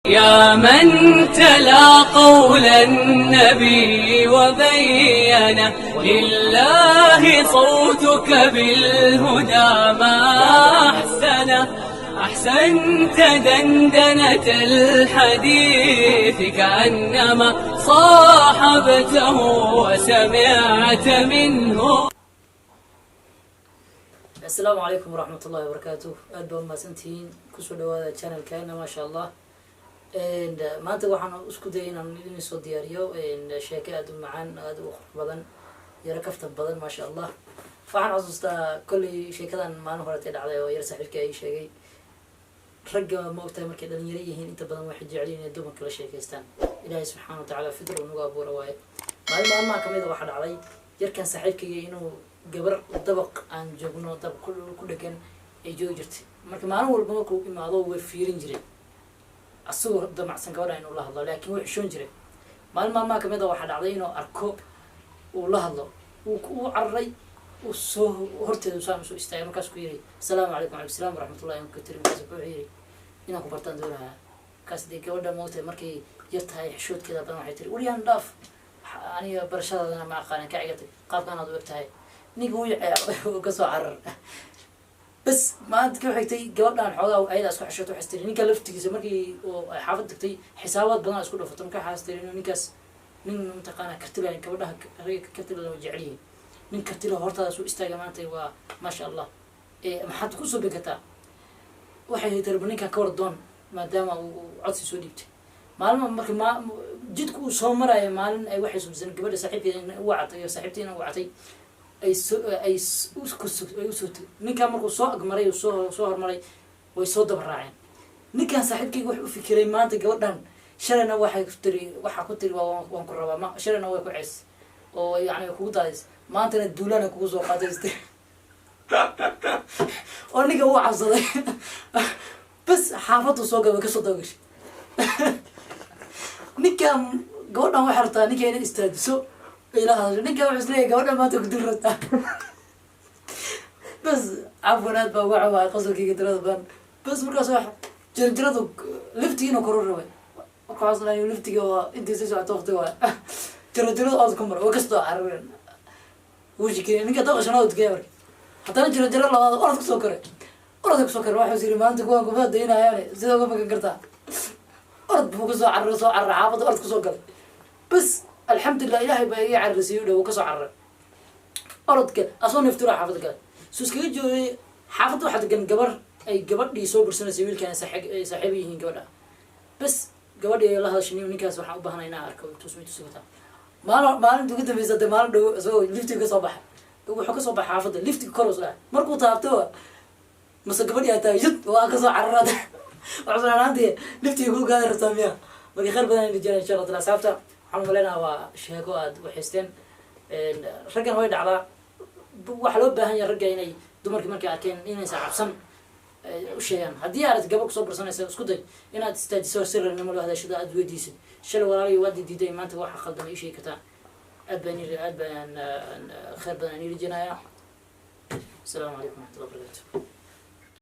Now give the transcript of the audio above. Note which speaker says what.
Speaker 1: يا من تلا قول النبي وبين لله صوتك بالهدى ما أحسنه. أحسنت دندنة الحديث كأنما صاحبته وسمعت منه.
Speaker 2: السلام عليكم ورحمة الله وبركاته. أدبا ما سنتين كسر هذا القناة كأنه ما شاء الله. maanta waxaan isku dayay inaan idin soo diyaariyo sheeko aad u macaan aad u qurux badan yara kaftan badan maasha allah. waxaan xasuustaa kolley sheekadan maalin horetay dhacday oo yar saaxiibkii ay sheegay ragga ma ogtahay markay dhalinyaro yihiin inta badan waxay jecel yihiin inay dumarka la sheekaystaan. ilaahay subxaana watacaala fidr uu nagu abuura waaye. maalin maalmaha kamid a waxaa dhacday yarkan saaxiibkayga inuu gabar dabaq aan joogno dabaq ku dhegan ay joogi jirtay. marka maalin walba markuu imaado way fiirin jiray asagoo damacsan gabadha inuu la hadlo laakiin wuu xishoon jiray. maalin maalmaha kamid a waxaa dhacday inuu arko uu la hadlo uu cararay uu soo horteeda saan soo istaagay markaas ku yiri assalaamu calaykum wa salaam waraxmatullahi wa barakatuh. markaas wuxuu yiri inaan ku bartaan doonayaa kaas dee gabadha moogtay markay yar tahay xishoodkeeda badan waxay tiri wariyaan dhaaf aniga barashadaadana ma aqaanin ka cigatay qaabkaan aad u eg tahay ninka wuu yaceeyo ka soo carar. بس ما أنت كيف حكيتي جوابنا عن حوضة أيضا أسكت حشرت وحستري نيكا لفتي زمركي وحافظ تكتي حسابات بدنا أسكت وفترة كا حستري إنه نيكاس من منطقة كرتله يعني كبرها هيك كرتله وجعليه من كرتله هرتا سو استجمعتي وما شاء الله ما حد كوسو بكتا واحد يتربني كور الدون ما دام وعطسي سوديت معلم ما جدكو صومرة معلم أي واحد سبزين قبل صاحبي وعطي صاحبتي أنا وعطي ay usut ninkaan markuu soo agmaray soo hormaray way soo daba raaceen. ninkaan saaxiibkayga wuxuu u fikiray maanta gabadhan shalayna waxaa ku tiri waan ku rabaa shalayna way ku ceys oo yani kugu daadays maantana duulana kugu soo qaadaystay oo ninka wuu cabsaday bas xaafadu soo gaba kasoo dabagashay. ninkaan gabadhan waxay rabtaa ninka inay istaajiso إلى نيجا وحسلي قولنا ما تقدر رتا بس عفونات بوعوا قصدك كي قدرت بان بس مركز واحد جرجرته لفتي إنه كرر روي وقاصنا يلفتي جوا أنت سجع تأخذ جوا جرجرته أرض كمر وقصده عربين وش كذي نيجا تأخذ شنو تجيبر حتى أنا جرجرة لا أرض سكر أرض سكر واحد يصير ما أنت جوا قبض دينا يعني زي ما فكرتها أرض بوقصه عرسه عرعابط أرض سكر بس الحمد لله إلهي بقى يعرف سيوله وكسر عرّ أرد كده أصلا يفترى حافظ كده سوس كده جو حافظ واحد كان جبر أي جبر لي صوب سنة سيويل كان صاحبي هين جبرها بس جبر لي الله شني ونكاس وحنا بهنا هنا أركب تسمي تسوتها ما عنده كده في زاد ما عنده سو ليفت كصباح هو حكى صباح حافظ ليفت كروس لا مركو تعبتوه بس جبر لي أتاجد وأكسر عرّ وعشان عندي ليفت يقول قادر رساميها مري خير بدنا نجي إن شاء الله تلاسافته waxaan maleynayaa waa sheeko aad waxaysteen raggan way dhacdaa waxa loo baahan yahay ragga inay dumarkii markay arkeen inaysan cabsan u sheegaan. haddii aad gabadh kusoo barsanaysa isku day inaad istaajiso sirnimo loo hadashada aad weydiisid shalay walaalay waad diiday maanta waxa khaldan ii sheegi kartaa aad baan khayr badan ii rajaynayaa. السلام عليكم ورحمة الله وبركاته.